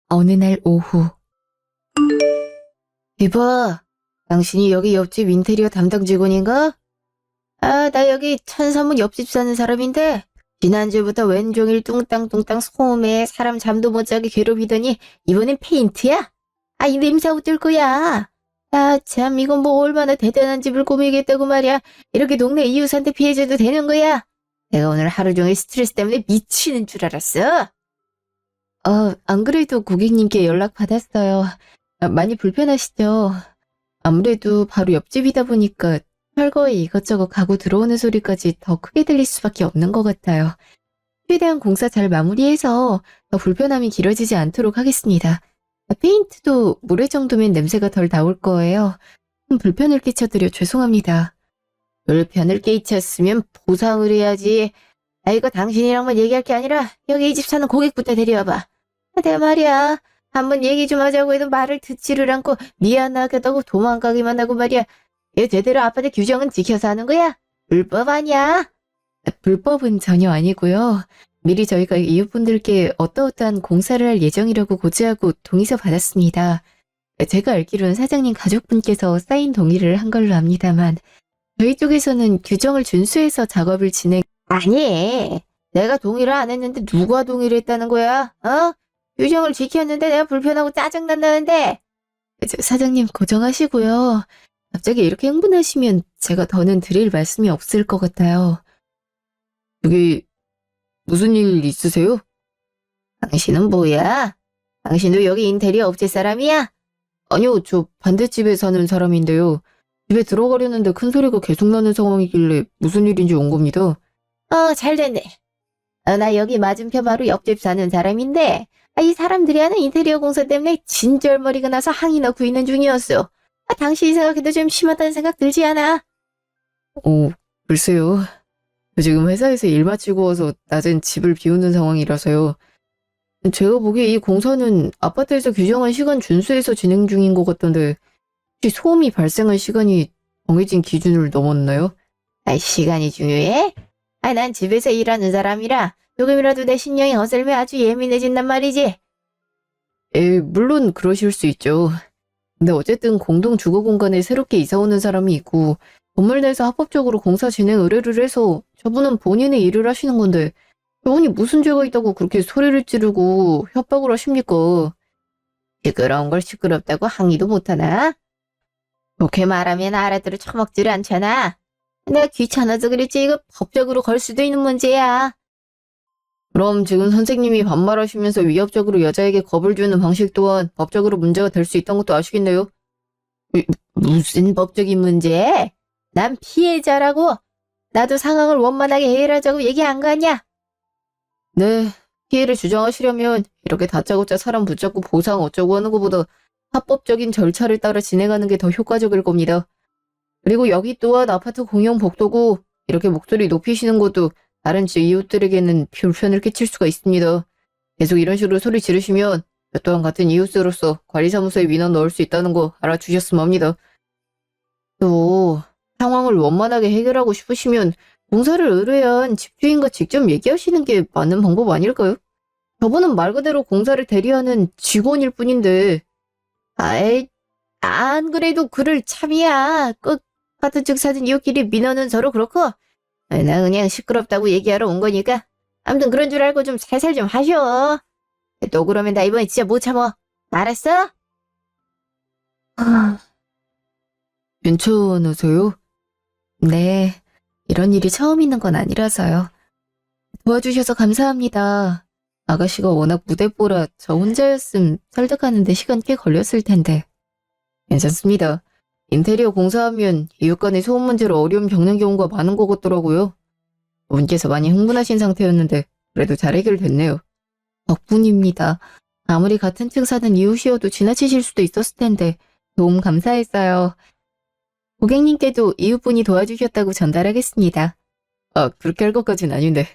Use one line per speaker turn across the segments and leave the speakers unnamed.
어느 날 오후. 이봐, 당신이 여기 옆집 인테리어 담당 직원인가? 아, 나 여기 천사문 옆집 사는 사람인데 지난주부터 왼종일 뚱땅뚱땅 소음에 사람 잠도 못 자게 괴롭히더니 이번엔 페인트야? 아, 이 냄새 어쩔 거야? 아, 참, 이건 뭐 얼마나 대단한 집을 꾸미겠다고 말이야. 이렇게 동네 이웃한테 피해줘도 되는 거야? 내가 오늘 하루 종일 스트레스 때문에 미치는 줄 알았어. 안 그래도 고객님께 연락 받았어요. 많이 불편하시죠? 아무래도 바로 옆집이다 보니까 철거에 이것저것 가구 들어오는 소리까지 더 크게 들릴 수밖에 없는 것 같아요. 최대한 공사 잘 마무리해서 더 불편함이 길어지지 않도록 하겠습니다. 페인트도 모레 정도면 냄새가 덜 나올 거예요. 불편을 끼쳐드려 죄송합니다. 불편을 끼쳤으면 보상을 해야지. 아, 이거 당신이랑만 얘기할 게 아니라 여기 이 집 사는 고객부터 데려와봐. 내가 말이야. 한번 얘기 좀 하자고 해도 말을 듣지를 않고 미안하겠다고 도망가기만 하고 말이야. 이거 제대로 아파트 규정은 지켜서 하는 거야? 불법 아니야? 불법은 전혀 아니고요. 미리 저희가 이웃분들께 어떠어떠한 공사를 할 예정이라고 고지하고 동의서 받았습니다. 제가 알기로는 사장님 가족분께서 사인 동의를 한 걸로 압니다만 저희 쪽에서는 규정을 준수해서 작업을 진행... 아니, 내가 동의를 안 했는데 누가 동의를 했다는 거야? 규정을 지켰는데 내가 불편하고 짜증난다는데. 사장님 고정하시고요. 갑자기 이렇게 흥분하시면 제가 더는 드릴 말씀이 없을 것 같아요. 여기 무슨 일 있으세요? 당신은 뭐야? 당신도 여기 인테리어 업체 사람이야? 아니요, 저 반대집에 사는 사람인데요. 집에 들어가려는데 큰 소리가 계속 나는 상황이길래 무슨 일인지 온 겁니다. 잘 됐네. 나 여기 맞은편 바로 옆집 사는 사람인데 이 사람들이 하는 인테리어 공사 때문에 진절머리가 나서 항이 나고 있는 중이었어. 당신이 생각해도 좀 심하다는 생각 들지 않아? 글쎄요. 저 지금 회사에서 일 마치고 와서 낮엔 집을 비우는 상황이라서요. 제가 보기에 이 공사는 아파트에서 규정한 시간 준수해서 진행 중인 것 같던데 혹시 소음이 발생한 시간이 정해진 기준을 넘었나요? 시간이 중요해? 난 집에서 일하는 사람이라 조금이라도 내 신경이 거슬면 아주 예민해진단 말이지. 물론 그러실 수 있죠. 근데 어쨌든 공동 주거 공간에 새롭게 이사 오는 사람이 있고 건물 내에서 합법적으로 공사 진행 의뢰를 해서 저분은 본인의 일을 하시는 건데 저분이 무슨 죄가 있다고 그렇게 소리를 지르고 협박을 하십니까? 시끄러운 걸 시끄럽다고 항의도 못하나? 그렇게 말하면 알아들어 처먹지를 않잖아. 내가 귀찮아서 그랬지 이거 법적으로 걸 수도 있는 문제야. 그럼 지금 선생님이 반말하시면서 위협적으로 여자에게 겁을 주는 방식 또한 법적으로 문제가 될 수 있다는 것도 아시겠네요? 무슨 법적인 문제? 난 피해자라고. 나도 상황을 원만하게 해결하자고 얘기 안 가냐? 네, 피해를 주장하시려면 이렇게 다짜고짜 사람 붙잡고 보상 어쩌고 하는 것보다 합법적인 절차를 따라 진행하는 게 더 효과적일 겁니다. 그리고 여기 또한 아파트 공용 복도고 이렇게 목소리 높이시는 것도 다른 집 이웃들에게는 불편을 끼칠 수가 있습니다. 계속 이런 식으로 소리 지르시면 저 또한 같은 이웃으로서 관리사무소에 민원 넣을 수 있다는 거 알아주셨으면 합니다. 또 상황을 원만하게 해결하고 싶으시면 공사를 의뢰한 집주인과 직접 얘기하시는 게 맞는 방법 아닐까요? 저분은 말 그대로 공사를 대리하는 직원일 뿐인데 안 그래도 그럴 참이야. 꼭 아파트 측 사는 이웃끼리 민원은 서로 그렇고 나 그냥 시끄럽다고 얘기하러 온 거니까 아무튼 그런 줄 알고 좀 살살 좀 하셔. 또 그러면 나 이번에 진짜 못 참어. 알았어? 괜찮으세요? 네, 이런 일이 처음 있는 건 아니라서요. 도와주셔서 감사합니다. 아가씨가 워낙 무대뽀라 저 혼자였음 설득하는데 시간 꽤 걸렸을 텐데. 괜찮습니다. 인테리어 공사하면 이웃 간의 소음 문제로 어려움 겪는 경우가 많은 것 같더라고요. 분께서 많이 흥분하신 상태였는데 그래도 잘 해결됐네요. 덕분입니다. 아무리 같은 층 사는 이웃이어도 지나치실 수도 있었을 텐데 도움 감사했어요. 고객님께도 이웃분이 도와주셨다고 전달하겠습니다. 그렇게 할 것까진 아닌데.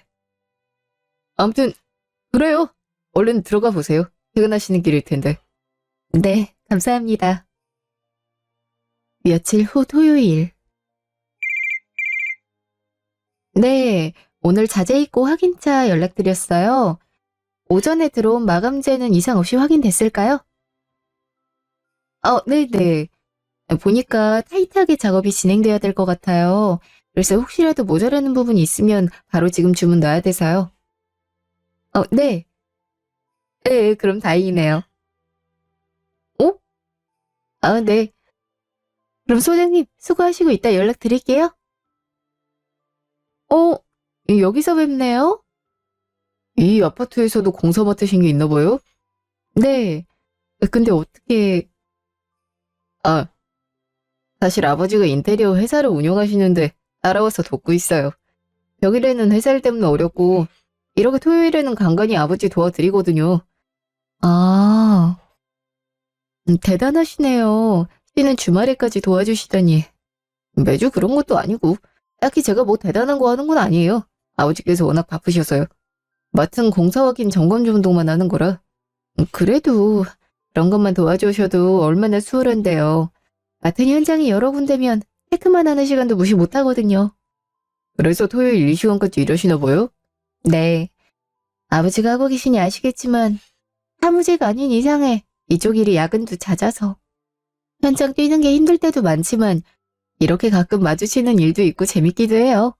아무튼 그래요. 얼른 들어가 보세요. 퇴근하시는 길일 텐데. 네, 감사합니다. 며칠 후 토요일. 네, 오늘 자재입고 확인차 연락드렸어요. 오전에 들어온 마감재는 이상 없이 확인됐을까요? 네네. 보니까 타이트하게 작업이 진행돼야 될 것 같아요. 그래서 혹시라도 모자라는 부분이 있으면 바로 지금 주문 넣어야 돼서요. 네. 네, 그럼 다행이네요. 어? 네. 그럼 소장님, 수고하시고 이따 연락드릴게요. 어, 여기서 뵙네요? 이 아파트에서도 공사 맡으신 게 있나 봐요? 네. 근데 어떻게, 아, 사실 아버지가 인테리어 회사를 운영하시는데 따라와서 돕고 있어요. 평일에는 회사 일 때문에 어렵고, 이렇게 토요일에는 간간히 아버지 도와드리거든요. 아, 대단하시네요. 씨는 주말에까지 도와주시다니. 매주 그런 것도 아니고, 딱히 제가 뭐 대단한 거 하는 건 아니에요. 아버지께서 워낙 바쁘셔서요. 맡은 공사 확인 점검 정도만 하는 거라. 그래도 그런 것만 도와주셔도 얼마나 수월한데요. 같은 현장이 여러 군데면 체크만 하는 시간도 무시 못하거든요. 그래서 토요일 이 시간까지 일하시나 봐요? 네. 아버지가 하고 계시니 아시겠지만 사무직 아닌 이상에 이쪽 일이 야근도 잦아서 현장 뛰는 게 힘들 때도 많지만 이렇게 가끔 마주치는 일도 있고 재밌기도 해요.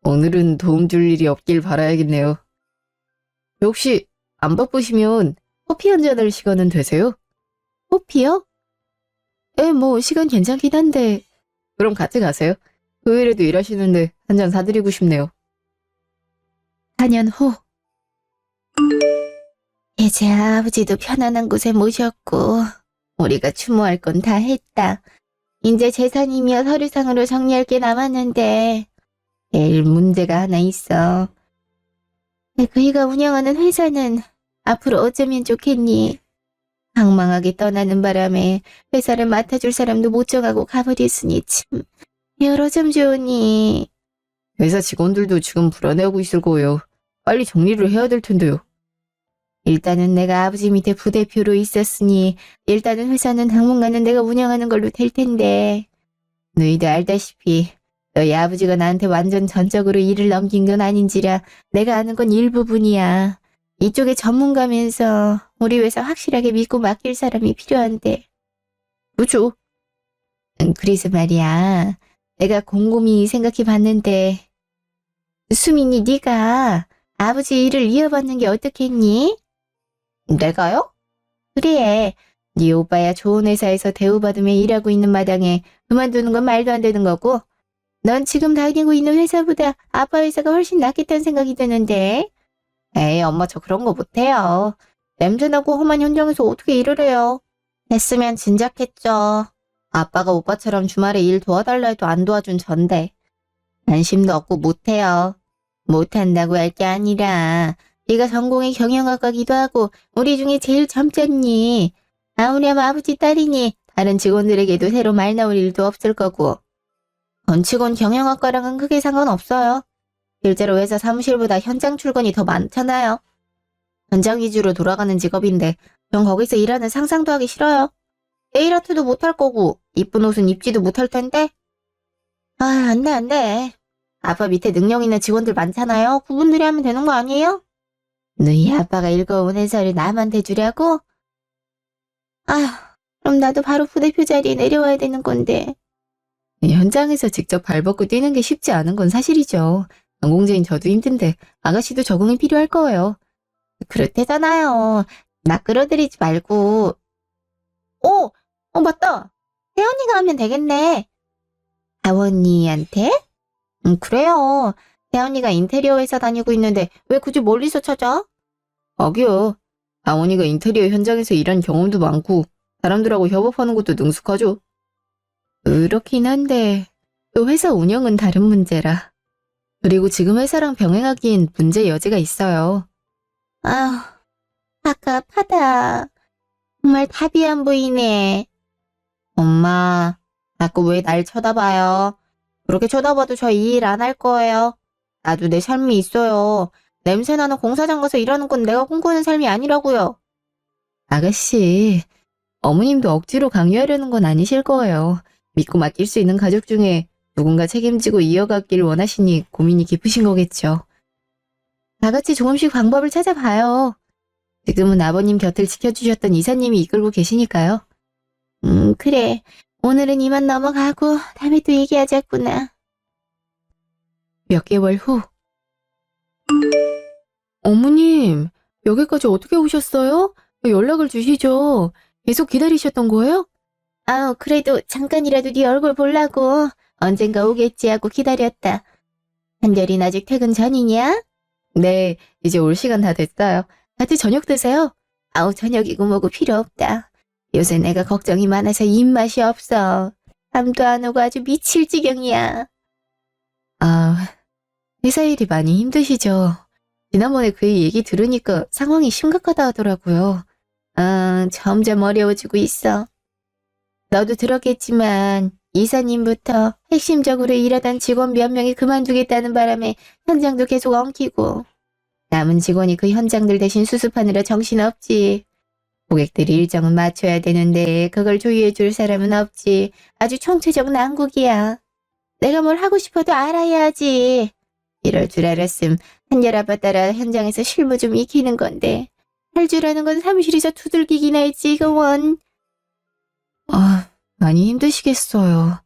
오늘은 도움 줄 일이 없길 바라야겠네요. 혹시 안 바쁘시면 커피 한 잔 할 시간은 되세요? 커피요? 뭐 시간 괜찮긴 한데 그럼 같이 가세요. 토요일에도 일하시는데 한 잔 사드리고 싶네요. 4년 후 이제 아버지도 편안한 곳에 모셨고 우리가 추모할 건 다 했다. 이제 재산이며 서류상으로 정리할 게 남았는데 제일 문제가 하나 있어. 그이가 운영하는 회사는 앞으로 어쩌면 좋겠니? 방망하게 떠나는 바람에 회사를 맡아줄 사람도 못 정하고 가버렸으니 참 여러 점 좋으니. 회사 직원들도 지금 불안해하고 있을 거예요. 빨리 정리를 해야 될 텐데요. 일단은 내가 아버지 밑에 부대표로 있었으니 일단은 회사는 당분간은 내가 운영하는 걸로 될 텐데 너희도 알다시피 너희 아버지가 나한테 완전 전적으로 일을 넘긴 건 아닌지라 내가 아는 건 일부분이야. 이쪽에 전문가면서 우리 회사 확실하게 믿고 맡길 사람이 필요한데. 그렇죠. 그래서 말이야. 내가 곰곰이 생각해 봤는데 수민이 네가 아버지 일을 이어받는 게 어떻겠니? 내가요? 그래. 네 오빠야 좋은 회사에서 대우받으며 일하고 있는 마당에 그만두는 건 말도 안 되는 거고 넌 지금 다니고 있는 회사보다 아빠 회사가 훨씬 낫겠다는 생각이 드는데. 에이, 엄마 저 그런 거 못해요. 냄새나고 험한 현장에서 어떻게 일을 해요? 했으면 진작했죠. 아빠가 오빠처럼 주말에 일 도와달라 해도 안 도와준 전데. 관심도 없고 못해요. 못한다고 할 게 아니라 네가 전공이 경영학과기도 하고 우리 중에 제일 젊잖니. 아우렴 아버지 딸이니 다른 직원들에게도 새로 말 나올 일도 없을 거고. 건축은 경영학과랑은 크게 상관없어요. 실제로 회사 사무실보다 현장 출근이 더 많잖아요. 현장 위주로 돌아가는 직업인데 전 거기서 일하는 상상도 하기 싫어요. 네일아트도 못할 거고 이쁜 옷은 입지도 못할 텐데. 안 돼, 안 돼. 아빠 밑에 능력 있는 직원들 많잖아요. 그분들이 하면 되는 거 아니에요? 너희 아빠가 읽어온 회사를 남한테 주려고? 아휴, 그럼 나도 바로 부대표 자리에 내려와야 되는 건데. 현장에서 직접 발벗고 뛰는 게 쉽지 않은 건 사실이죠. 전공자인 저도 힘든데 아가씨도 적응이 필요할 거예요. 그렇대잖아요. 나 끌어들이지 말고. 맞다. 혜원이가 하면 되겠네. 아원이한테? 그래요. 혜원이가 인테리어 회사 다니고 있는데 왜 굳이 멀리서 찾아? 아기요. 아원이가 인테리어 현장에서 일한 경험도 많고 사람들하고 협업하는 것도 능숙하죠. 그렇긴 한데 또 회사 운영은 다른 문제라. 그리고 지금 회사랑 병행하기엔 문제 여지가 있어요. 아휴, 답답하다. 정말 답이 안 보이네. 엄마, 자꾸 왜 날 쳐다봐요? 그렇게 쳐다봐도 저 이 일 안 할 거예요. 나도 내 삶이 있어요. 냄새나는 공사장 가서 일하는 건 내가 꿈꾸는 삶이 아니라고요. 아가씨, 어머님도 억지로 강요하려는 건 아니실 거예요. 믿고 맡길 수 있는 가족 중에 누군가 책임지고 이어가길 원하시니 고민이 깊으신 거겠죠. 다 같이 조금씩 방법을 찾아봐요. 지금은 아버님 곁을 지켜주셨던 이사님이 이끌고 계시니까요. 그래. 오늘은 이만 넘어가고 다음에 또 얘기하자꾸나. 몇 개월 후. 어머님, 여기까지 어떻게 오셨어요? 연락을 주시죠. 계속 기다리셨던 거예요? 그래도 잠깐이라도 네 얼굴 보려고 언젠가 오겠지 하고 기다렸다. 한결이는 아직 퇴근 전이냐? 네, 이제 올 시간 다 됐어요. 같이 저녁 드세요. 저녁이고 뭐고 필요 없다. 요새 내가 걱정이 많아서 입맛이 없어. 잠도 안 오고 아주 미칠 지경이야. 회사 일이 많이 힘드시죠? 지난번에 그 얘기 들으니까 상황이 심각하다 하더라고요. 점점 어려워지고 있어. 너도 들었겠지만 이사님부터 핵심적으로 일하던 직원 몇 명이 그만두겠다는 바람에 현장도 계속 엉키고 남은 직원이 그 현장들 대신 수습하느라 정신없지. 고객들이 일정은 맞춰야 되는데 그걸 조율해줄 사람은 없지. 아주 총체적 난국이야. 내가 뭘 하고 싶어도 알아야 하지. 이럴 줄 알았음 한결 아빠 따라 현장에서 실무 좀 익히는 건데 할 줄 아는 건 사무실에서 두들기기나 했지 이거 원. 많이 힘드시겠어요.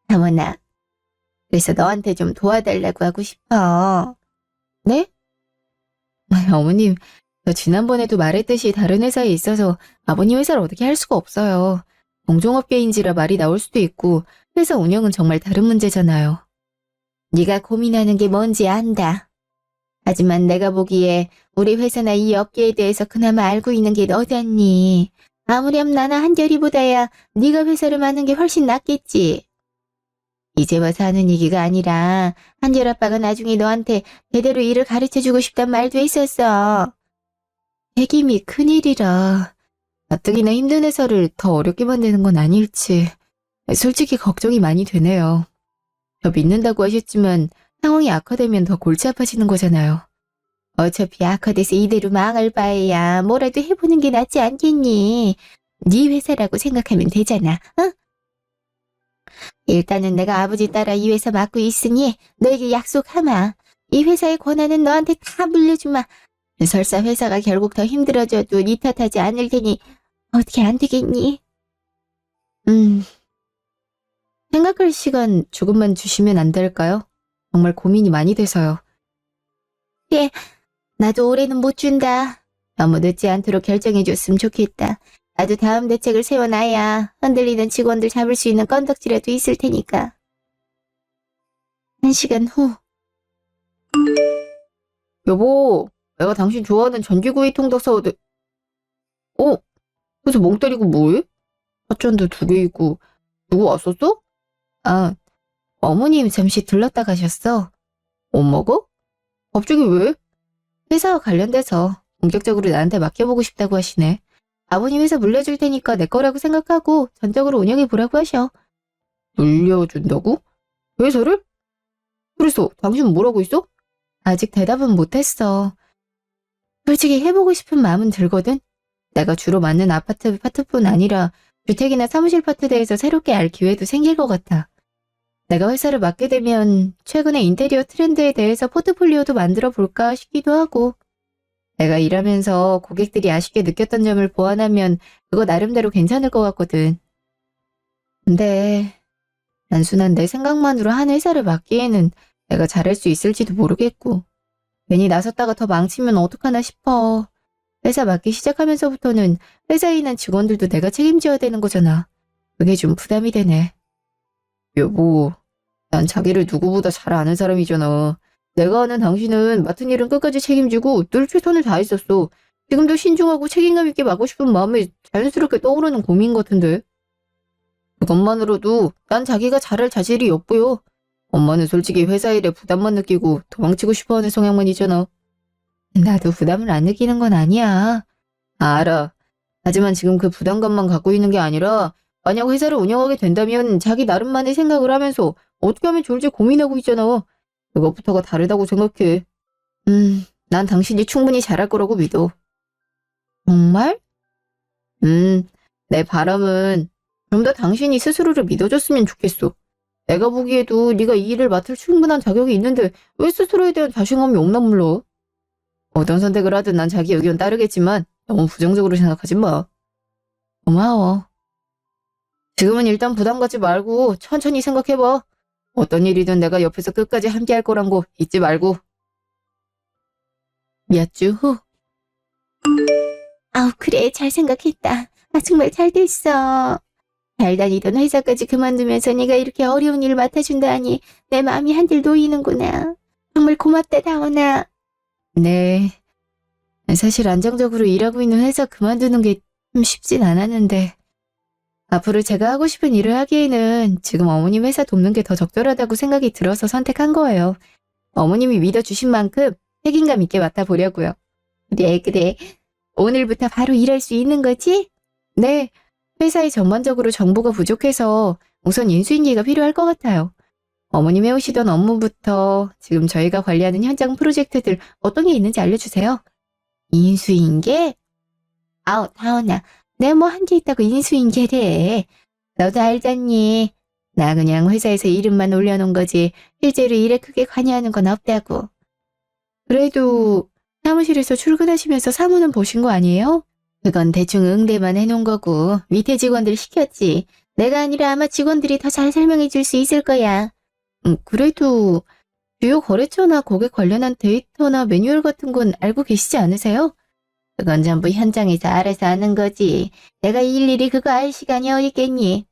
사모나, 그래서 너한테 좀 도와달라고 하고 싶어. 네? 어머님, 저 지난번에도 말했듯이 다른 회사에 있어서 아버님 회사를 어떻게 할 수가 없어요. 공종업계인지라 말이 나올 수도 있고 회사 운영은 정말 다른 문제잖아요. 네가 고민하는 게 뭔지 안다. 하지만 내가 보기에 우리 회사나 이 업계에 대해서 그나마 알고 있는 게 너잖니. 아무렴 나나 한결이보다야 네가 회사를 맡는 게 훨씬 낫겠지. 이제 와서 하는 얘기가 아니라 한결 아빠가 나중에 너한테 제대로 일을 가르쳐주고 싶단 말도 했었어. 책임이 큰일이라 가뜩이나 힘든 회사를 더 어렵게 만드는 건 아닐지 솔직히 걱정이 많이 되네요. 저 믿는다고 하셨지만 상황이 악화되면 더 골치 아파지는 거잖아요. 어차피 악화돼서 이대로 망할 바에야 뭐라도 해보는 게 낫지 않겠니? 네 회사라고 생각하면 되잖아. 응? 일단은 내가 아버지 따라 이 회사 맡고 있으니 너에게 약속하마. 이 회사의 권한은 너한테 다 물려주마. 설사 회사가 결국 더 힘들어져도 네 탓하지 않을 테니 어떻게 안 되겠니? 생각할 시간 조금만 주시면 안 될까요? 정말 고민이 많이 돼서요. 예, 나도 올해는 못 준다. 너무 늦지 않도록 결정해줬으면 좋겠다. 나도 다음 대책을 세워놔야 흔들리는 직원들 잡을 수 있는 건덕지라도 있을 테니까. 1시간 후. 여보, 내가 당신 좋아하는 전기구이 통닭 사오드. 그래서 멍 때리고 뭐해? 팥전도 2개 있고. 누구 왔었어? 어머님 잠시 들렀다 가셨어. 엄마가? 갑자기 왜? 회사와 관련돼서 본격적으로 나한테 맡겨보고 싶다고 하시네. 아버님 회사 물려줄 테니까 내 거라고 생각하고 전적으로 운영해보라고 하셔. 물려준다고? 회사를? 그래서 당신은 뭐라고 있어? 아직 대답은 못했어. 솔직히 해보고 싶은 마음은 들거든. 내가 주로 맡는 아파트 파트뿐 아니라 주택이나 사무실 파트 대해서 새롭게 알 기회도 생길 것 같아. 내가 회사를 맡게 되면 최근의 인테리어 트렌드에 대해서 포트폴리오도 만들어 볼까 싶기도 하고 내가 일하면서 고객들이 아쉽게 느꼈던 점을 보완하면 그거 나름대로 괜찮을 것 같거든. 근데 단순한 내 생각만으로 한 회사를 맡기에는 내가 잘할 수 있을지도 모르겠고 괜히 나섰다가 더 망치면 어떡하나 싶어. 회사 맡기 시작하면서부터는 회사에 있는 직원들도 내가 책임져야 되는 거잖아. 그게 좀 부담이 되네. 여보, 난 자기를 누구보다 잘 아는 사람이잖아. 내가 아는 당신은 맡은 일은 끝까지 책임지고 늘 최선을 다했었어. 지금도 신중하고 책임감 있게 맡고 싶은 마음이 자연스럽게 떠오르는 고민 같은데. 그것만으로도 난 자기가 잘할 자질이 엿보여. 엄마는 솔직히 회사 일에 부담만 느끼고 도망치고 싶어하는 성향만이잖아. 나도 부담을 안 느끼는 건 아니야. 알아. 하지만 지금 그 부담감만 갖고 있는 게 아니라 만약 회사를 운영하게 된다면 자기 나름만의 생각을 하면서 어떻게 하면 좋을지 고민하고 있잖아. 그것부터가 다르다고 생각해. 난 당신이 충분히 잘할 거라고 믿어. 정말? 내 바람은 좀 더 당신이 스스로를 믿어줬으면 좋겠어. 내가 보기에도 네가 이 일을 맡을 충분한 자격이 있는데 왜 스스로에 대한 자신감이 없나 몰라. 어떤 선택을 하든 난 자기 의견 따르겠지만 너무 부정적으로 생각하지 마. 고마워. 지금은 일단 부담 갖지 말고 천천히 생각해봐. 어떤 일이든 내가 옆에서 끝까지 함께 할 거란 거 잊지 말고. 몇 주 후. 아우, 그래, 잘 생각했다. 아, 정말 잘 됐어. 잘 다니던 회사까지 그만두면서 네가 이렇게 어려운 일 맡아준다니 내 마음이 한들 놓이는구나. 정말 고맙다, 다원아. 네. 사실 안정적으로 일하고 있는 회사 그만두는 게 좀 쉽진 않았는데 앞으로 제가 하고 싶은 일을 하기에는 지금 어머님 회사 돕는 게 더 적절하다고 생각이 들어서 선택한 거예요. 어머님이 믿어주신 만큼 책임감 있게 맡아보려고요. 그래, 그래. 오늘부터 바로 일할 수 있는 거지? 네. 회사에 전반적으로 정보가 부족해서 우선 인수인계가 필요할 것 같아요. 어머님 해오시던 업무부터 지금 저희가 관리하는 현장 프로젝트들 어떤 게 있는지 알려주세요. 인수인계? 아우, 다원아. 내가 뭐 한 게 있다고 인수인계래. 너도 알잖니. 나 그냥 회사에서 이름만 올려놓은 거지 실제로 일에 크게 관여하는 건 없다고. 그래도 사무실에서 출근하시면서 사무는 보신 거 아니에요? 그건 대충 응대만 해놓은 거고 밑에 직원들 시켰지. 내가 아니라 아마 직원들이 더 잘 설명해 줄 수 있을 거야. 그래도 주요 거래처나 고객 관련한 데이터나 매뉴얼 같은 건 알고 계시지 않으세요? 그건 전부 현장에서 알아서 하는 거지. 내가 일일이 그거 알 시간이 어디 있겠니?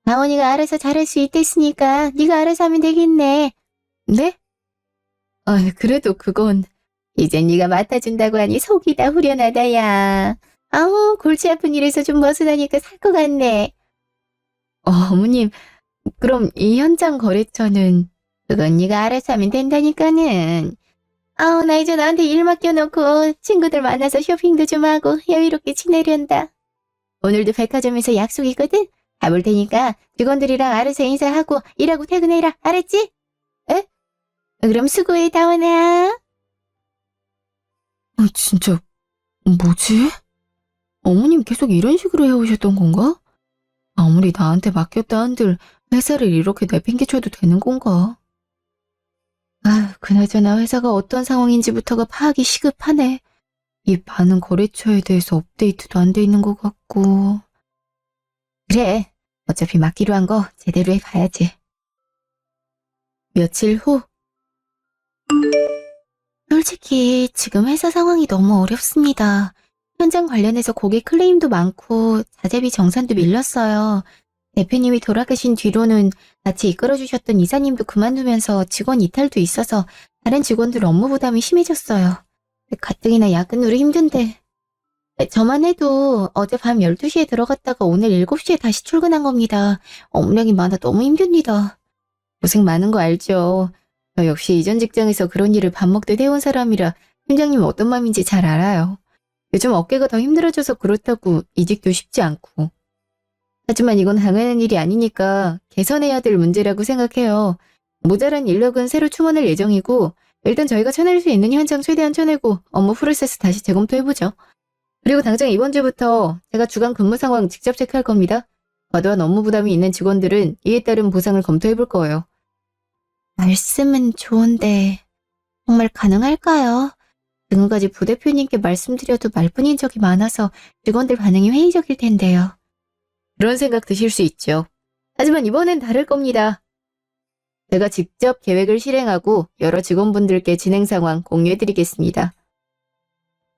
다원이가 알아서 잘할 수 있댔으니까 네가 알아서 하면 되겠네. 네? 아, 그래도 그건 이제 네가 맡아준다고 하니 속이 다 후련하다, 야. 아우, 골치 아픈 일에서 좀 벗어나니까 살 것 같네. 어머님, 그럼 이 현장 거래처는 그건 네가 알아서 하면 된다니까는. 아우, 나 이제 나한테 일 맡겨놓고 친구들 만나서 쇼핑도 좀 하고 여유롭게 지내련다. 오늘도 백화점에서 약속 있거든? 가볼 테니까 직원들이랑 알아서 인사하고 일하고 퇴근해라. 알았지? 에? 그럼 수고해, 다원아. 진짜 뭐지? 어머님 계속 이런 식으로 해오셨던 건가? 아무리 나한테 맡겼다 한들 회사를 이렇게 내팽개쳐도 되는 건가? 아, 그나저나 회사가 어떤 상황인지부터가 파악이 시급하네. 이 많은 거래처에 대해서 업데이트도 안 돼 있는 것 같고. 그래, 어차피 맡기로 한 거 제대로 해가야지. 며칠 후. 솔직히 지금 회사 상황이 너무 어렵습니다. 현장 관련해서 고객 클레임도 많고 자재비 정산도 밀렸어요. 대표님이 돌아가신 뒤로는 같이 이끌어주셨던 이사님도 그만두면서 직원 이탈도 있어서 다른 직원들 업무 부담이 심해졌어요. 가뜩이나 야근으로 힘든데. 저만 해도 어제 밤 12시에 들어갔다가 오늘 7시에 다시 출근한 겁니다. 업무량이 많아 너무 힘듭니다. 고생 많은 거 알죠? 저 역시 이전 직장에서 그런 일을 밥 먹듯 해온 사람이라 팀장님 어떤 마음인지 잘 알아요. 요즘 어깨가 더 힘들어져서 그렇다고 이직도 쉽지 않고. 하지만 이건 당연한 일이 아니니까 개선해야 될 문제라고 생각해요. 모자란 인력은 새로 충원할 예정이고 일단 저희가 쳐낼 수 있는 현장 최대한 쳐내고 업무 프로세스 다시 재검토해보죠. 그리고 당장 이번 주부터 제가 주간 근무 상황 직접 체크할 겁니다. 과도한 업무 부담이 있는 직원들은 이에 따른 보상을 검토해볼 거예요. 말씀은 좋은데 정말 가능할까요? 지금까지 부대표님께 말씀드려도 말뿐인 적이 많아서 직원들 반응이 회의적일 텐데요. 그런 생각 드실 수 있죠. 하지만 이번엔 다를 겁니다. 제가 직접 계획을 실행하고 여러 직원분들께 진행 상황 공유해드리겠습니다.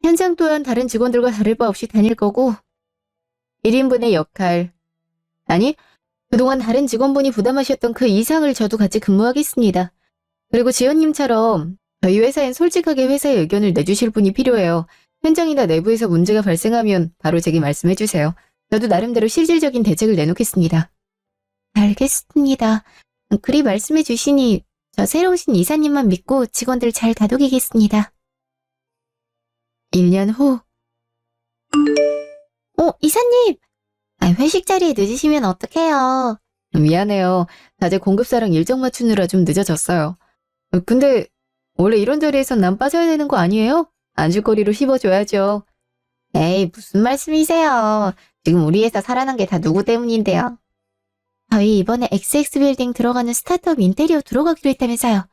현장 또한 다른 직원들과 다를 바 없이 다닐 거고 1인분의 역할, 아니 그동안 다른 직원분이 부담하셨던 그 이상을 저도 같이 근무하겠습니다. 그리고 지연님처럼 저희 회사엔 솔직하게 회사의 의견을 내주실 분이 필요해요. 현장이나 내부에서 문제가 발생하면 바로 제게 말씀해주세요. 저도 나름대로 실질적인 대책을 내놓겠습니다. 알겠습니다. 그리 말씀해 주시니 저 새로 오신 이사님만 믿고 직원들 잘 다독이겠습니다. 1년 후. 이사님! 회식 자리에 늦으시면 어떡해요? 미안해요. 낮에 공급사랑 일정 맞추느라 좀 늦어졌어요. 근데 원래 이런 자리에선 난 빠져야 되는 거 아니에요? 안주거리로 씹어줘야죠. 에이, 무슨 말씀이세요? 지금 우리 회사 살아난 게 다 누구 때문인데요? 저희 이번에 XX 빌딩 들어가는 스타트업 인테리어 들어가기로 했다면서요.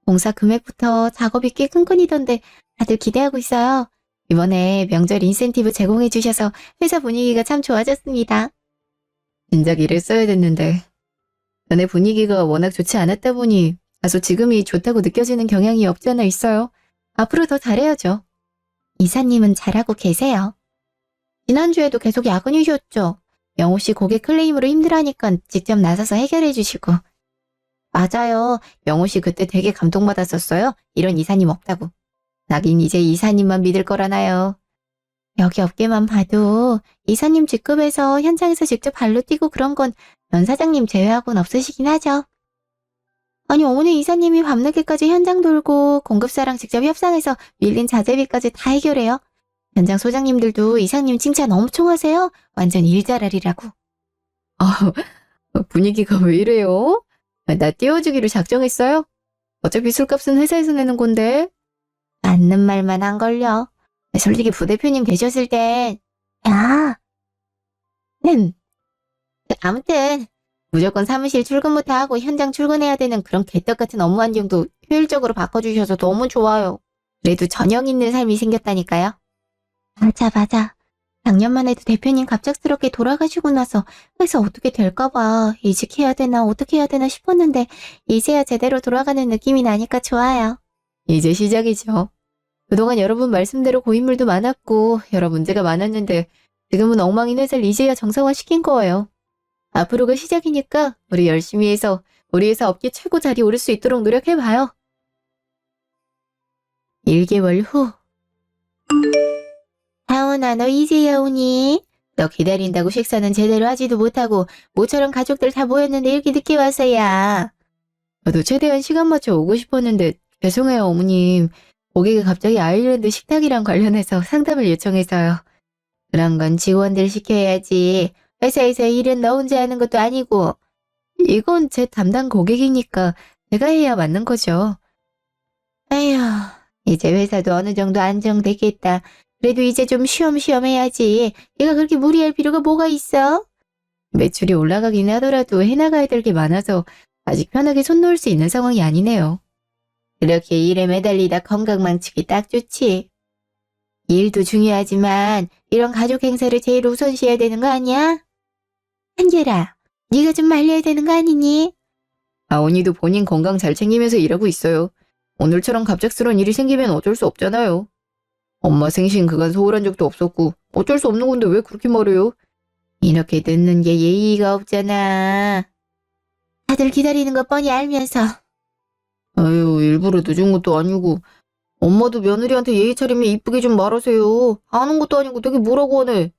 공사 금액부터 작업이 꽤 끈끈이던데 다들 기대하고 있어요. 이번에 명절 인센티브 제공해 주셔서 회사 분위기가 참 좋아졌습니다. 진작 이랬어야 됐는데. 전에 분위기가 워낙 좋지 않았다 보니 다소 지금이 좋다고 느껴지는 경향이 없지 않아 있어요. 앞으로 더 잘해야죠. 이사님은 잘하고 계세요. 지난주에도 계속 야근이셨죠? 영호 씨 고객 클레임으로 힘들어하니까 직접 나서서 해결해 주시고. 맞아요. 영호 씨 그때 되게 감동받았었어요. 이런 이사님 없다고. 나긴 이제 이사님만 믿을 거라나요. 여기 업계만 봐도 이사님 직급에서 현장에서 직접 발로 뛰고 그런 건 연 사장님 제외하고는 없으시긴 하죠. 아니 어머니 이사님이 밤늦게까지 현장 돌고 공급사랑 직접 협상해서 밀린 자재비까지 다 해결해요. 현장 소장님들도 이사님 칭찬 엄청 하세요. 완전 일잘하리라고. 아, 분위기가 왜 이래요? 나 띄워주기로 작정했어요? 어차피 술값은 회사에서 내는 건데. 맞는 말만 안 걸려. 솔직히 부대표님 계셨을 땐 야, 아무튼 무조건 사무실 출근부터 하고 현장 출근해야 되는 그런 개떡같은 업무 환경도 효율적으로 바꿔주셔서 너무 좋아요. 그래도 전형 있는 삶이 생겼다니까요. 맞아. 작년만 해도 대표님 갑작스럽게 돌아가시고 나서 회사 어떻게 될까 봐 이직해야 되나 어떻게 해야 되나 싶었는데 이제야 제대로 돌아가는 느낌이 나니까 좋아요. 이제 시작이죠. 그동안 여러분 말씀대로 고인물도 많았고 여러 문제가 많았는데 지금은 엉망인 회사를 이제야 정상화시킨 거예요. 앞으로가 시작이니까 우리 열심히 해서 우리 회사 업계 최고 자리 오를 수 있도록 노력해봐요. 1개월 후. 다운아, 너 이제야 오니? 너 기다린다고 식사는 제대로 하지도 못하고 모처럼 가족들 다 모였는데 이렇게 늦게 와서야. 저도 최대한 시간 맞춰 오고 싶었는데 죄송해요 어머님. 고객이 갑자기 아일랜드 식탁이랑 관련해서 상담을 요청해서요. 그런 건 직원들 시켜야지. 회사에서 일은 너 혼자 하는 것도 아니고. 이건 제 담당 고객이니까 제가 해야 맞는 거죠. 에휴, 이제 회사도 어느 정도 안정되겠다. 그래도 이제 좀 쉬엄쉬엄 해야지. 얘가 그렇게 무리할 필요가 뭐가 있어? 매출이 올라가긴 하더라도 해나가야 될 게 많아서 아직 편하게 손 놓을 수 있는 상황이 아니네요. 그렇게 일에 매달리다 건강 망치기 딱 좋지. 일도 중요하지만 이런 가족 행사를 제일 우선시해야 되는 거 아니야? 한결아, 네가 좀 말려야 되는 거 아니니? 아오니도 본인 건강 잘 챙기면서 일하고 있어요. 오늘처럼 갑작스러운 일이 생기면 어쩔 수 없잖아요. 엄마 생신 그간 소홀한 적도 없었고 어쩔 수 없는 건데 왜 그렇게 말해요? 이렇게 늦는 게 예의가 없잖아. 다들 기다리는 거 뻔히 알면서. 아유, 일부러 늦은 것도 아니고 엄마도 며느리한테 예의 차리면 이쁘게 좀 말하세요. 아는 것도 아니고 되게 뭐라고 하네.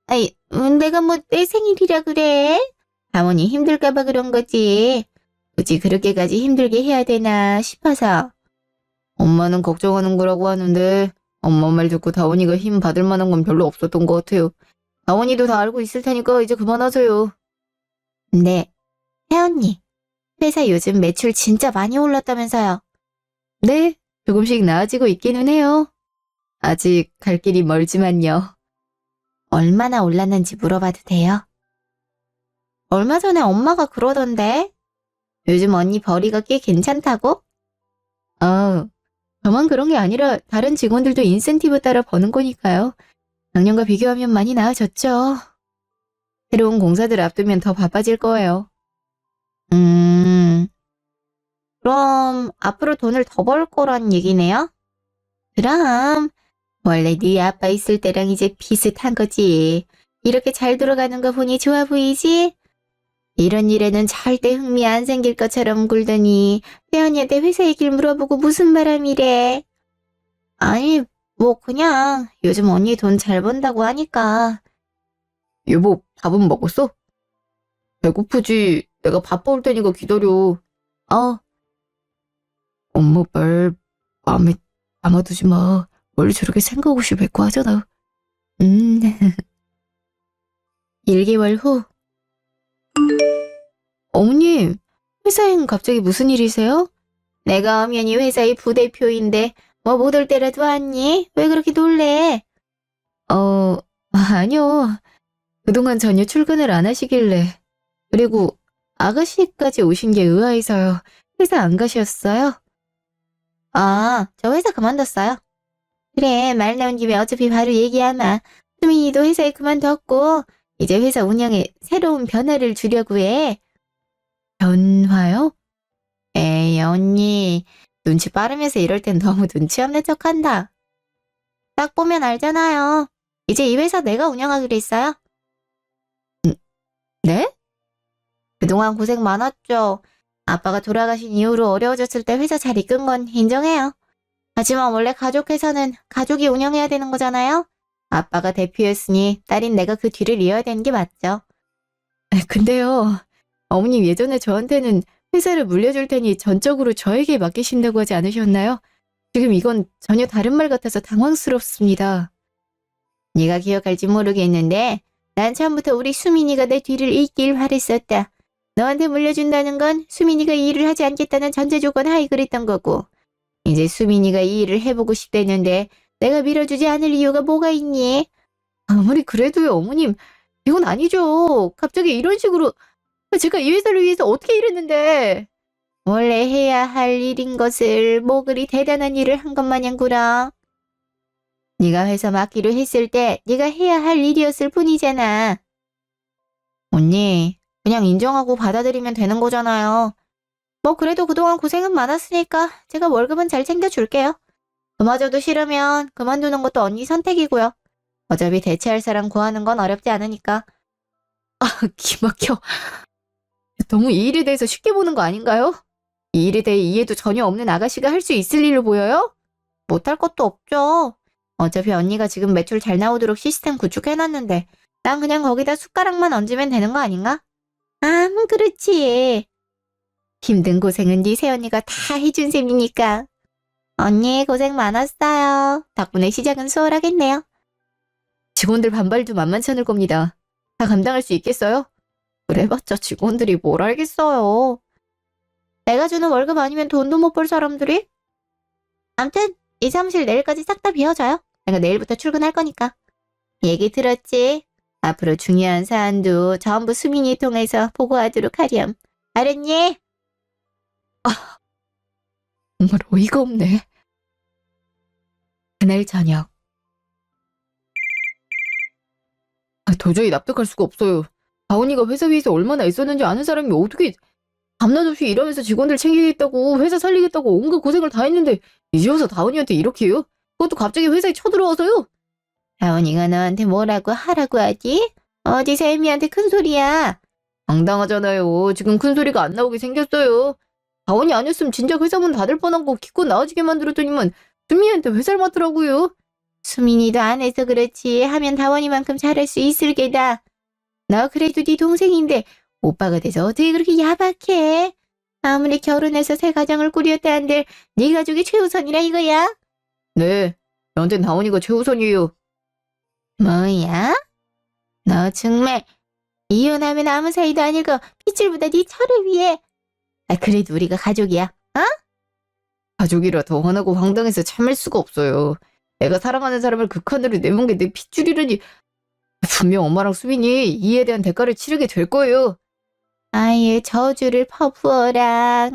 아이, 내가 뭐 내 생일이라 그래? 아버님 힘들까봐 그런 거지. 굳이 그렇게까지 힘들게 해야 되나 싶어서. 엄마는 걱정하는 거라고 하는데 엄마 말 듣고 다원이가 힘 받을 만한 건 별로 없었던 것 같아요. 다원이도 다 알고 있을 테니까 이제 그만하세요. 네, 혜언니. 회사 요즘 매출 진짜 많이 올랐다면서요. 네, 조금씩 나아지고 있기는 해요. 아직 갈 길이 멀지만요. 얼마나 올랐는지 물어봐도 돼요? 얼마 전에 엄마가 그러던데. 요즘 언니 벌이가 꽤 괜찮다고? 아, 저만 그런 게 아니라 다른 직원들도 인센티브 따라 버는 거니까요. 작년과 비교하면 많이 나아졌죠. 새로운 공사들 앞두면 더 바빠질 거예요. 그럼 앞으로 돈을 더 벌 거란 얘기네요? 그럼 원래 네 아빠 있을 때랑 이제 비슷한 거지. 이렇게 잘 돌아가는 거 보니 좋아 보이지? 이런 일에는 절대 흥미 안 생길 것처럼 굴더니 태연이한테 회사 얘기를 물어보고 무슨 바람이래. 아니 뭐 그냥 요즘 언니 돈 잘 번다고 하니까. 여보 밥은 먹었어? 배고프지. 내가 밥 먹을 테니까 기다려. 엄마 말 마음에 담아두지 마. 원래 저렇게 생각 없이 맺고 하잖아. 1개월 후. 어머님, 회사엔 갑자기 무슨 일이세요? 내가 엄연히 회사의 부대표인데 뭐 못 올 때라도 왔니? 왜 그렇게 놀래? 아니요. 그동안 전혀 출근을 안 하시길래. 그리고 아가씨까지 오신 게 의아해서요. 회사 안 가셨어요? 아, 저 회사 그만뒀어요. 그래, 말 나온 김에 어차피 바로 얘기하마. 수민이도 회사에 그만뒀고 이제 회사 운영에 새로운 변화를 주려고 해. 변화요? 에이, 언니. 눈치 빠르면서 이럴 땐 너무 눈치 없는 척한다. 딱 보면 알잖아요. 이제 이 회사 내가 운영하기로 했어요. 네? 그동안 고생 많았죠. 아빠가 돌아가신 이후로 어려워졌을 때 회사 잘 이끈 건 인정해요. 하지만 원래 가족 회사는 가족이 운영해야 되는 거잖아요. 아빠가 대표였으니 딸인 내가 그 뒤를 이어야 되는 게 맞죠. 근데요, 어머님 예전에 저한테는 회사를 물려줄 테니 전적으로 저에게 맡기신다고 하지 않으셨나요? 지금 이건 전혀 다른 말 같아서 당황스럽습니다. 네가 기억할지 모르겠는데 난 처음부터 우리 수민이가 내 뒤를 잇길 바랬었다. 너한테 물려준다는 건 수민이가 이 일을 하지 않겠다는 전제 조건 하에 그랬던 거고 이제 수민이가 이 일을 해보고 싶다는데 내가 밀어주지 않을 이유가 뭐가 있니? 아무리 그래도요, 어머님. 이건 아니죠. 갑자기 이런 식으로 제가 이 회사를 위해서 어떻게 일했는데. 원래 해야 할 일인 것을 뭐 그리 대단한 일을 한 것 마냥 굴어. 네가 회사 맡기로 했을 때 네가 해야 할 일이었을 뿐이잖아. 언니, 그냥 인정하고 받아들이면 되는 거잖아요. 뭐 그래도 그동안 고생은 많았으니까 제가 월급은 잘 챙겨줄게요. 그마저도 싫으면 그만두는 것도 언니 선택이고요. 어차피 대체할 사람 구하는 건 어렵지 않으니까. 기막혀. 너무 이 일에 대해서 쉽게 보는 거 아닌가요? 이 일에 대해 이해도 전혀 없는 아가씨가 할 수 있을 일로 보여요? 못할 것도 없죠. 어차피 언니가 지금 매출 잘 나오도록 시스템 구축해놨는데 난 그냥 거기다 숟가락만 얹으면 되는 거 아닌가? 그렇지. 힘든 고생은 네 새언니가 다 해준 셈이니까. 언니 고생 많았어요. 덕분에 시작은 수월하겠네요. 직원들 반발도 만만치 않을 겁니다. 다 감당할 수 있겠어요? 그래봤자 직원들이 뭘 알겠어요. 내가 주는 월급 아니면 돈도 못 벌 사람들이? 암튼 이 사무실 내일까지 싹 다 비워줘요. 내가 내일부터 출근할 거니까. 얘기 들었지? 앞으로 중요한 사안도 전부 수민이 통해서 보고하도록 하렴. 알았니? 정말 어이가 없네. 그날 저녁. 도저히 납득할 수가 없어요. 다운이가 회사 위에서 얼마나 애썼는지 아는 사람이 어떻게 밤낮 없이 일하면서 직원들 챙기겠다고 회사 살리겠다고 온갖 고생을 다 했는데 이제 와서 다운이한테 이렇게 해요? 그것도 갑자기 회사에 쳐들어와서요? 다운이가 너한테 뭐라고 하라고 하지? 어디서 애미한테 큰 소리야? 당당하잖아요. 지금 큰 소리가 안 나오게 생겼어요. 다운이 아니었으면 진작 회사 문 닫을 뻔한 거 기껏 나와지게 만들었더니만 수민이한테 회사를 맡으라고요. 수민이도 안 해서 그렇지 하면 다원이만큼 잘할 수 있을 게다. 너 그래도 네 동생인데 오빠가 돼서 어떻게 그렇게 야박해? 아무리 결혼해서 새 가정을 꾸렸다 한들 네 가족이 최우선이라 이거야? 네, 저한텐 다원이가 최우선이에요. 뭐야? 너 정말 이혼하면 아무 사이도 아니고 핏줄보다 네 철을 위해. 그래도 우리가 가족이야. 가족이라 더 화나고 황당해서 참을 수가 없어요. 내가 사랑하는 사람을 극한으로 내몬 게 내 핏줄이라니. 분명 엄마랑 수민이 이에 대한 대가를 치르게 될 거예요. 아예 저주를 퍼부어라.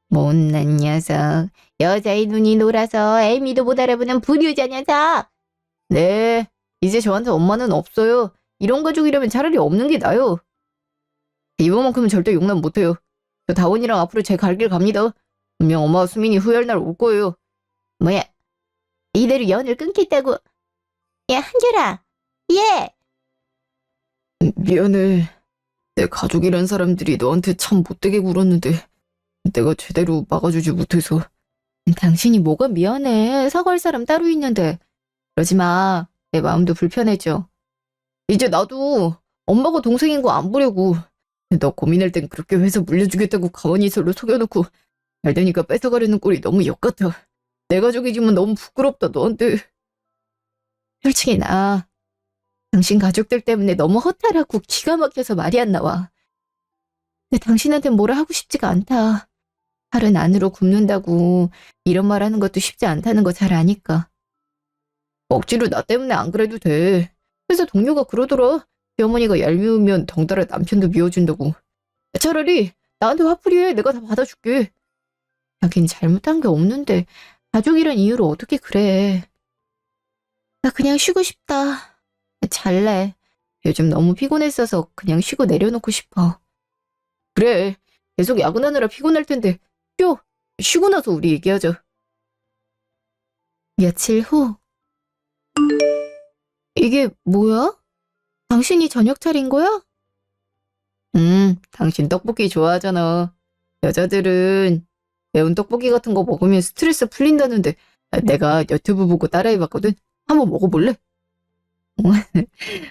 못난 녀석. 여자의 눈이 놀아서 애미도 못 알아보는 불효자 녀석. 네, 이제 저한테 엄마는 없어요. 이런 가족이라면 차라리 없는 게 나아요. 이번만큼은 절대 용납 못해요. 저 다원이랑 앞으로 제 갈 길 갑니다. 분명 엄마와 수민이 후회할 날 올 거예요. 뭐야? 이대로 연을 끊겠다고? 야, 한결아. 예. 미안해. 내 가족이란 사람들이 너한테 참 못되게 굴었는데 내가 제대로 막아주지 못해서. 당신이 뭐가 미안해. 사과할 사람 따로 있는데. 그러지 마. 내 마음도 불편해져. 이제 나도 엄마가 동생인 거 안 보려고. 너 고민할 땐 그렇게 회사 물려주겠다고 가만히 있어로 속여놓고 잘 되니까 뺏어가려는 꼴이 너무 역같아. 내 가족이지만 너무 부끄럽다 너한테. 솔직히 나 당신 가족들 때문에 너무 허탈하고 기가 막혀서 말이 안 나와. 근데 당신한테 뭐라 하고 싶지가 않다. 팔은 안으로 굽는다고 이런 말 하는 것도 쉽지 않다는 거 잘 아니까. 억지로 나 때문에 안 그래도 돼. 회사 동료가 그러더라. 시어머니가 얄미우면 덩달아 남편도 미워준다고. 차라리 나한테 화풀이해. 내가 다 받아줄게. 자긴 잘못한 게 없는데 가족이란 이유로 어떻게 그래. 나 그냥 쉬고 싶다. 잘래. 요즘 너무 피곤했어서 그냥 쉬고 내려놓고 싶어. 그래. 계속 야근하느라 피곤할 텐데 쉬어. 쉬고 나서 우리 얘기하자. 며칠 후. 이게 뭐야? 당신이 저녁 차린 거야? 당신 떡볶이 좋아하잖아. 여자들은 매운 떡볶이 같은 거 먹으면 스트레스 풀린다는데 내가 유튜브 보고 따라해봤거든. 한번 먹어볼래?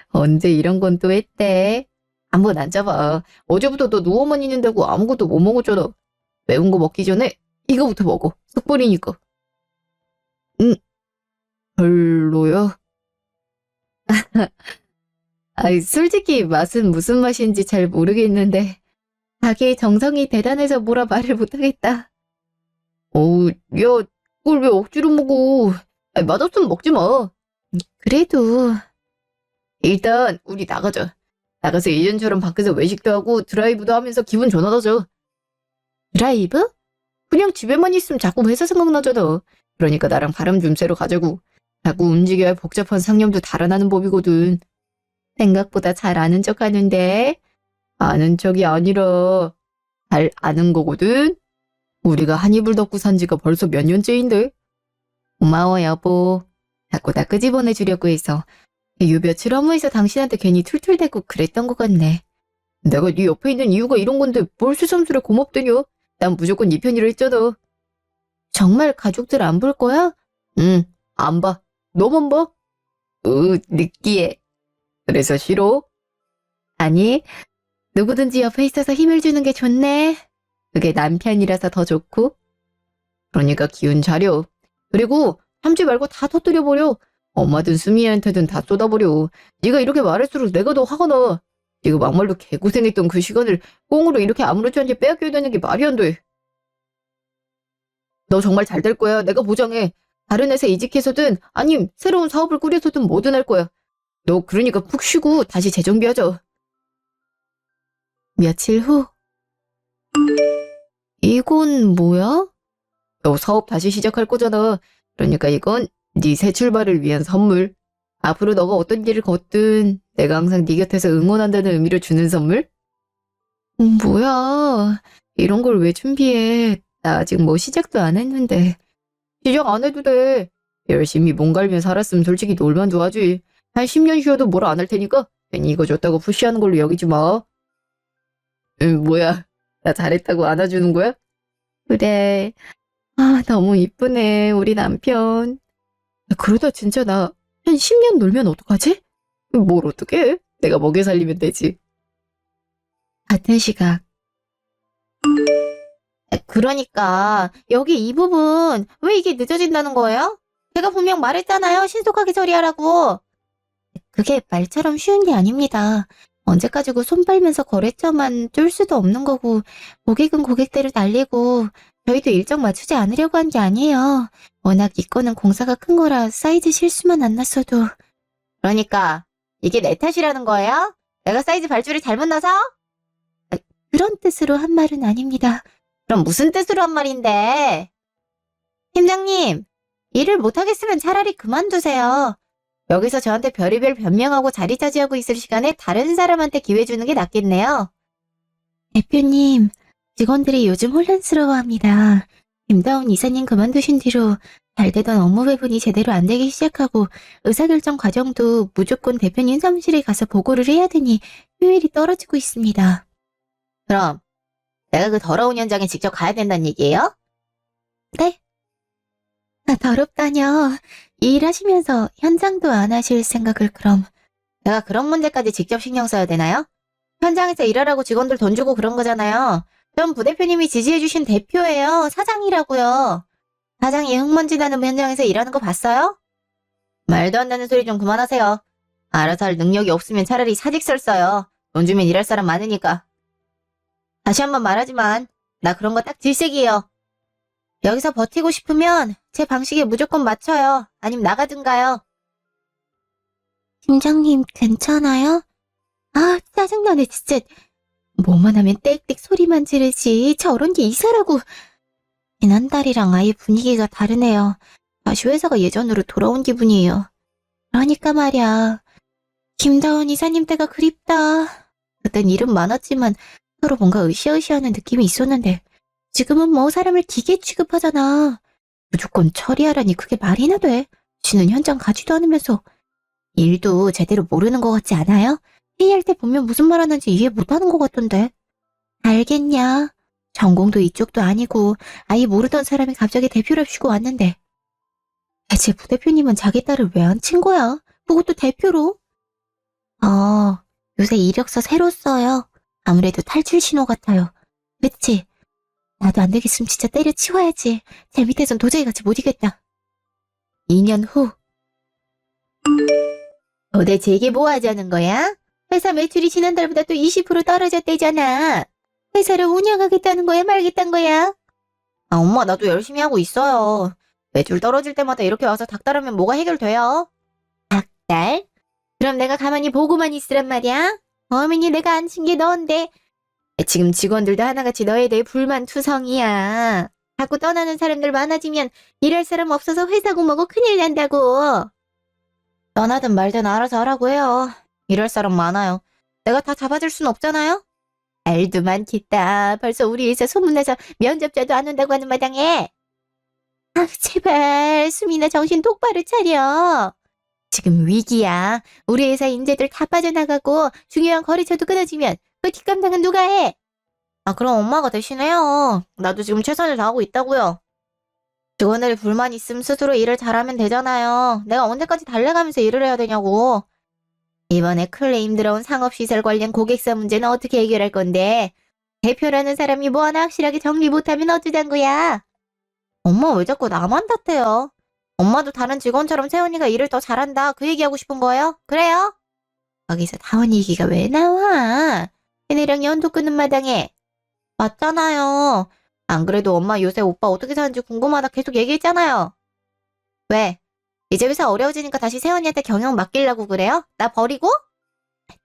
언제 이런 건 또 했대? 한번 앉아봐. 어제부터 너 누워만 있는다고 아무것도 못 먹었잖아. 매운 거 먹기 전에 이거부터 먹어. 속 버리니까. 별로야? 아이, 솔직히 맛은 무슨 맛인지 잘 모르겠는데 자기의 정성이 대단해서 뭐라 말을 못하겠다. 어우, 야, 그걸 왜 억지로 먹어? 아이, 맛없으면 먹지 마. 그래도 일단 우리 나가자. 나가서 예전처럼 밖에서 외식도 하고 드라이브도 하면서 기분 전환하자. 드라이브? 그냥 집에만 있으면 자꾸 회사 생각나잖아. 그러니까 나랑 바람 좀 쐬러 가자고. 자꾸 움직여야 복잡한 상념도 달아나는 법이거든. 생각보다 잘 아는 척 하는데. 아는 척이 아니라 잘 아는 거거든. 우리가 한 이불 덮고 산 지가 벌써 몇 년째인데. 고마워 여보. 자꾸 나 끄집어내주려고 해서 요 며칠 업무에서 당신한테 괜히 툴툴대고 그랬던 것 같네. 내가 네 옆에 있는 이유가 이런 건데 뭘 새삼스레 고맙대냐? 난 무조건 네 편이라 했잖아. 정말 가족들 안 볼 거야? 응, 안 봐. 너만 봐? 느끼해. 그래서 싫어? 아니, 누구든지 옆에 있어서 힘을 주는 게 좋네. 그게 남편이라서 더 좋고. 그러니까 기운 차려. 그리고 참지 말고 다 터뜨려버려. 엄마든 수미애한테든 다 쏟아버려. 네가 이렇게 말할수록 내가 더 화가 나. 네가 막말로 개고생했던 그 시간을 꽁으로 이렇게 아무렇지 않게 빼앗겨야 되는 게 말이 안 돼. 너 정말 잘 될 거야. 내가 보장해. 다른 회사 이직해서든 아님 새로운 사업을 꾸려서든 뭐든 할 거야. 너 그러니까 푹 쉬고 다시 재정비하자. 며칠 후. 이건 뭐야? 너 사업 다시 시작할 거잖아. 그러니까 이건 네 새 출발을 위한 선물. 앞으로 너가 어떤 길을 걷든 내가 항상 네 곁에서 응원한다는 의미로 주는 선물? 뭐야. 이런 걸 왜 준비해. 나 아직 뭐 시작도 안 했는데. 시작 안 해도 돼. 열심히 몸 갈며 살았으면 솔직히 놀만 좋아하지. 한 10년 쉬어도 뭘 안 할 테니까 괜히 이거 줬다고 푸시하는 걸로 여기지 마. 뭐야. 나 잘했다고 안아주는 거야? 그래. 아, 너무 이쁘네, 우리 남편. 그러다 진짜 나 한 10년 놀면 어떡하지? 뭘 어떡해? 내가 먹여 살리면 되지. 같은 시각. 그러니까 여기 이 부분 왜 이게 늦어진다는 거예요? 제가 분명 말했잖아요. 신속하게 처리하라고. 그게 말처럼 쉬운 게 아닙니다. 언제까지고 손 빨면서 거래처만 쫄 수도 없는 거고 고객은 고객대로 달리고 저희도 일정 맞추지 않으려고 한 게 아니에요. 워낙 이 건은 공사가 큰 거라 사이즈 실수만 안 났어도. 그러니까 이게 내 탓이라는 거예요? 내가 사이즈 발주를 잘못 넣어서? 그런 뜻으로 한 말은 아닙니다. 그럼 무슨 뜻으로 한 말인데? 팀장님, 일을 못하겠으면 차라리 그만두세요. 여기서 저한테 별의별 변명하고 자리 차지하고 있을 시간에 다른 사람한테 기회 주는 게 낫겠네요. 대표님, 직원들이 요즘 혼란스러워합니다. 김다운 이사님 그만두신 뒤로 잘 되던 업무 배분이 제대로 안 되기 시작하고 의사결정 과정도 무조건 대표님 사무실에 가서 보고를 해야 되니 효율이 떨어지고 있습니다. 그럼 내가 그 더러운 현장에 직접 가야 된다는 얘기예요? 네. 더럽다뇨. 일하시면서 현장도 안 하실 생각을 그럼. 내가 그런 문제까지 직접 신경 써야 되나요? 현장에서 일하라고 직원들 돈 주고 그런 거잖아요. 전 부대표님이 지지해주신 대표예요. 사장이라고요. 사장이 흙먼지 나는 현장에서 일하는 거 봤어요? 말도 안 되는 소리 좀 그만하세요. 알아서 할 능력이 없으면 차라리 사직서 써요. 돈 주면 일할 사람 많으니까. 다시 한번 말하지만 나 그런 거 딱 질색이에요. 여기서 버티고 싶으면 제 방식에 무조건 맞춰요. 아님 나가든가요. 팀장님 괜찮아요? 아, 짜증나네 진짜. 뭐만 하면 땡땡 소리만 지르지. 저런 게 이사라고. 지난달이랑 아예 분위기가 다르네요. 다시 회사가 예전으로 돌아온 기분이에요. 그러니까 말이야. 김다운 이사님 때가 그립다. 그땐 일은 많았지만 서로 뭔가 으쌰으쌰하는 느낌이 있었는데 지금은 뭐 사람을 기계 취급하잖아. 무조건 처리하라니 그게 말이나 돼. 지는 현장 가지도 않으면서 일도 제대로 모르는 것 같지 않아요? 회의할 때 보면 무슨 말 하는지 이해 못하는 것 같던데. 알겠냐? 전공도 이쪽도 아니고 아예 모르던 사람이 갑자기 대표랍시고 왔는데 대체 부대표님은 자기 딸을 왜 안 친 거야? 그것도 대표로? 요새 이력서 새로 써요. 아무래도 탈출 신호 같아요. 그치? 나도 안 되겠으면 진짜 때려치워야지. 제 밑에선 도저히 같이 못 이겠다. 2년 후. 도대체 이게 뭐 하자는 거야? 회사 매출이 지난달보다 또 20% 떨어졌대잖아. 회사를 운영하겠다는 거야, 말겠다는 거야? 아, 엄마, 나도 열심히 하고 있어요. 매출 떨어질 때마다 이렇게 와서 닥달하면 뭐가 해결돼요? 닥달? 그럼 내가 가만히 보고만 있으란 말이야? 어머니 내가 안 친 게 너인데. 지금 직원들도 하나같이 너에 대해 불만투성이야. 자꾸 떠나는 사람들 많아지면 일할 사람 없어서 회사고 뭐고 큰일 난다고. 떠나든 말든 알아서 하라고 해요. 일할 사람 많아요. 내가 다 잡아줄 순 없잖아요? 알도 많겠다. 벌써 우리 회사 소문나서 면접자도 안 온다고 하는 마당에. 아, 제발 수민아 정신 똑바로 차려. 지금 위기야. 우리 회사 인재들 다 빠져나가고 중요한 거래처도 끊어지면 그 뒷감당은 누가 해? 아, 그럼 엄마가 대신해요. 나도 지금 최선을 다하고 있다고요. 직원들이 불만 있음 스스로 일을 잘하면 되잖아요. 내가 언제까지 달래가면서 일을 해야 되냐고. 이번에 클레임 들어온 상업시설 관련 고객사 문제는 어떻게 해결할 건데? 대표라는 사람이 뭐 하나 확실하게 정리 못하면 어쩌잔 거야? 엄마 왜 자꾸 나만 탓해요? 엄마도 다른 직원처럼 세원이가 일을 더 잘한다. 그 얘기하고 싶은 거예요? 그래요? 거기서 다원 얘기가 왜 나와? 걔네랑 연도 끊는 마당에. 맞잖아요. 안 그래도 엄마 요새 오빠 어떻게 사는지 궁금하다 계속 얘기했잖아요. 왜? 이제 회사 어려워지니까 다시 세원이한테 경영 맡기려고 그래요? 나 버리고?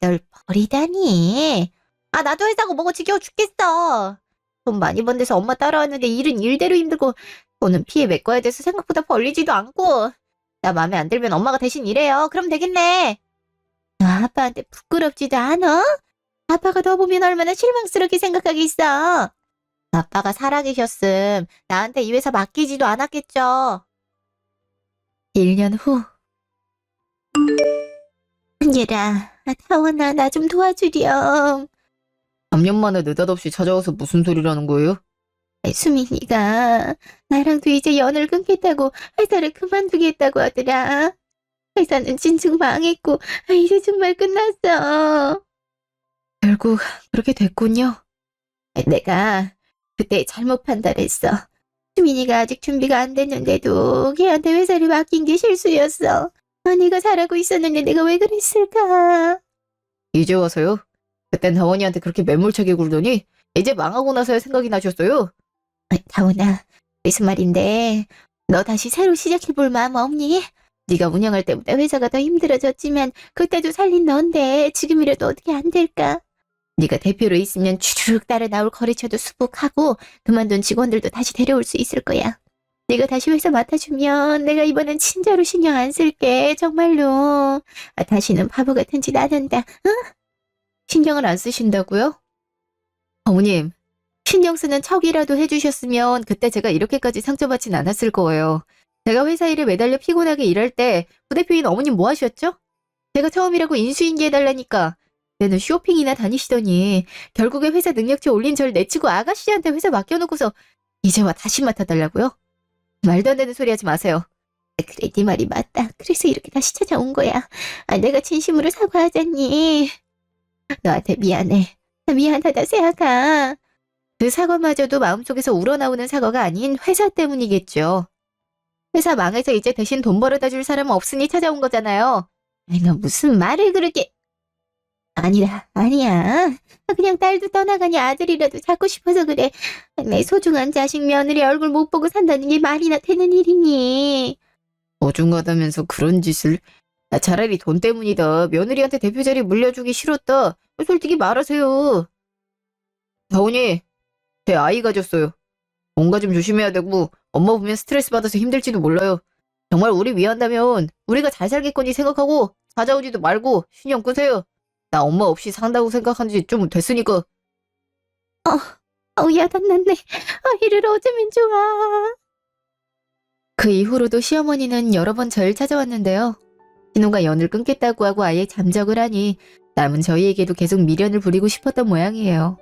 널 버리다니. 아, 나도 회사고 뭐고 지겨워 죽겠어. 돈 많이 번 데서 엄마 따라왔는데 일은 일대로 힘들고 돈은 피해 메꿔야 돼서 생각보다 벌리지도 않고. 나 마음에 안 들면 엄마가 대신 일해요. 그럼 되겠네. 나 아빠한테 부끄럽지도 않아? 아빠가 너 보면 얼마나 실망스럽게 생각하겠어. 아빠가 살아계셨음 나한테 이 회사 맡기지도 않았겠죠. 1년 후. 얘라, 타원아, 나 좀 도와주렴. 3년 만에 느닷없이 찾아와서 무슨 소리라는 거예요? 수민이가 나랑도 이제 연을 끊겠다고 회사를 그만두겠다고 하더라. 회사는 진즉 망했고 이제 정말 끝났어. 결국 그렇게 됐군요. 내가 그때 잘못 판단했어. 수민이가 아직 준비가 안 됐는데도 걔한테 회사를 맡긴 게 실수였어. 언니가 잘하고 있었는데 내가 왜 그랬을까? 이제 와서요? 그땐 다원이한테 그렇게 매몰차게 굴더니 이제 망하고 나서야 생각이 나셨어요? 다원아, 무슨 말인데 너 다시 새로 시작해볼 마음 없니? 네가 운영할 때보다 회사가 더 힘들어졌지만 그때도 살린 넌데 지금이라도 어떻게 안 될까? 네가 대표로 있으면 추르륵 따라 나올 거래처도 수복하고 그만둔 직원들도 다시 데려올 수 있을 거야. 네가 다시 회사 맡아주면 내가 이번엔 진짜로 신경 안 쓸게. 정말로. 다시는 바보 같은 짓 안 한다. 응? 신경을 안 쓰신다고요? 어머님, 신경 쓰는 척이라도 해주셨으면 그때 제가 이렇게까지 상처받진 않았을 거예요. 제가 회사 일에 매달려 피곤하게 일할 때 부대표인 어머님 뭐 하셨죠? 제가 처음이라고 인수인계해달라니까 그때는 쇼핑이나 다니시더니 결국에 회사 능력치 올린 절 내치고 아가씨한테 회사 맡겨놓고서 이제 와 다시 맡아달라고요? 말도 안 되는 소리 하지 마세요. 그래, 네 말이 맞다. 그래서 이렇게 다시 찾아온 거야. 내가 진심으로 사과하자니. 너한테 미안해. 미안하다, 세아가. 그 사과마저도 마음속에서 우러나오는 사과가 아닌 회사 때문이겠죠. 회사 망해서 이제 대신 돈 벌어다 줄 사람 없으니 찾아온 거잖아요. 너 무슨 말을 그렇게... 아니야. 그냥 딸도 떠나가니 아들이라도 잡고 싶어서 그래. 내 소중한 자식 며느리 얼굴 못 보고 산다는 게 말이나 되는 일이니. 어중하다면서 그런 짓을... 차라리 돈 때문이다. 며느리한테 대표 자리 물려주기 싫었다. 솔직히 말하세요. 다원이, 제 아이 가졌어요. 뭔가 좀 조심해야 되고 엄마 보면 스트레스 받아서 힘들지도 몰라요. 정말 우리 위한다면 우리가 잘 살겠거니 생각하고 찾아오지도 말고 신경 끄세요. 나 엄마 없이 산다고 생각한 지 좀 됐으니까. 야단났네. 이리로 오지면 좋아. 그 이후로도 시어머니는 여러 번 절 찾아왔는데요. 신혼과 연을 끊겠다고 하고 아예 잠적을 하니 남은 저희에게도 계속 미련을 부리고 싶었던 모양이에요.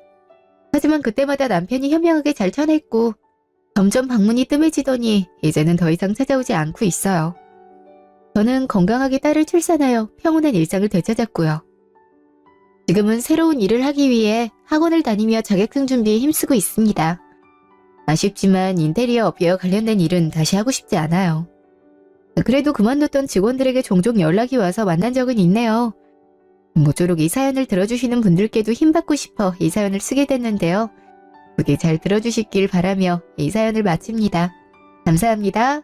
하지만 그때마다 남편이 현명하게 잘 쳐냈고 점점 방문이 뜸해지더니 이제는 더 이상 찾아오지 않고 있어요. 저는 건강하게 딸을 출산하여 평온한 일상을 되찾았고요. 지금은 새로운 일을 하기 위해 학원을 다니며 자격증 준비에 힘쓰고 있습니다. 아쉽지만 인테리어 업계와 관련된 일은 다시 하고 싶지 않아요. 그래도 그만뒀던 직원들에게 종종 연락이 와서 만난 적은 있네요. 모쪼록 이 사연을 들어주시는 분들께도 힘받고 싶어 이 사연을 쓰게 됐는데요. 부디 잘 들어주시길 바라며 이 사연을 마칩니다. 감사합니다.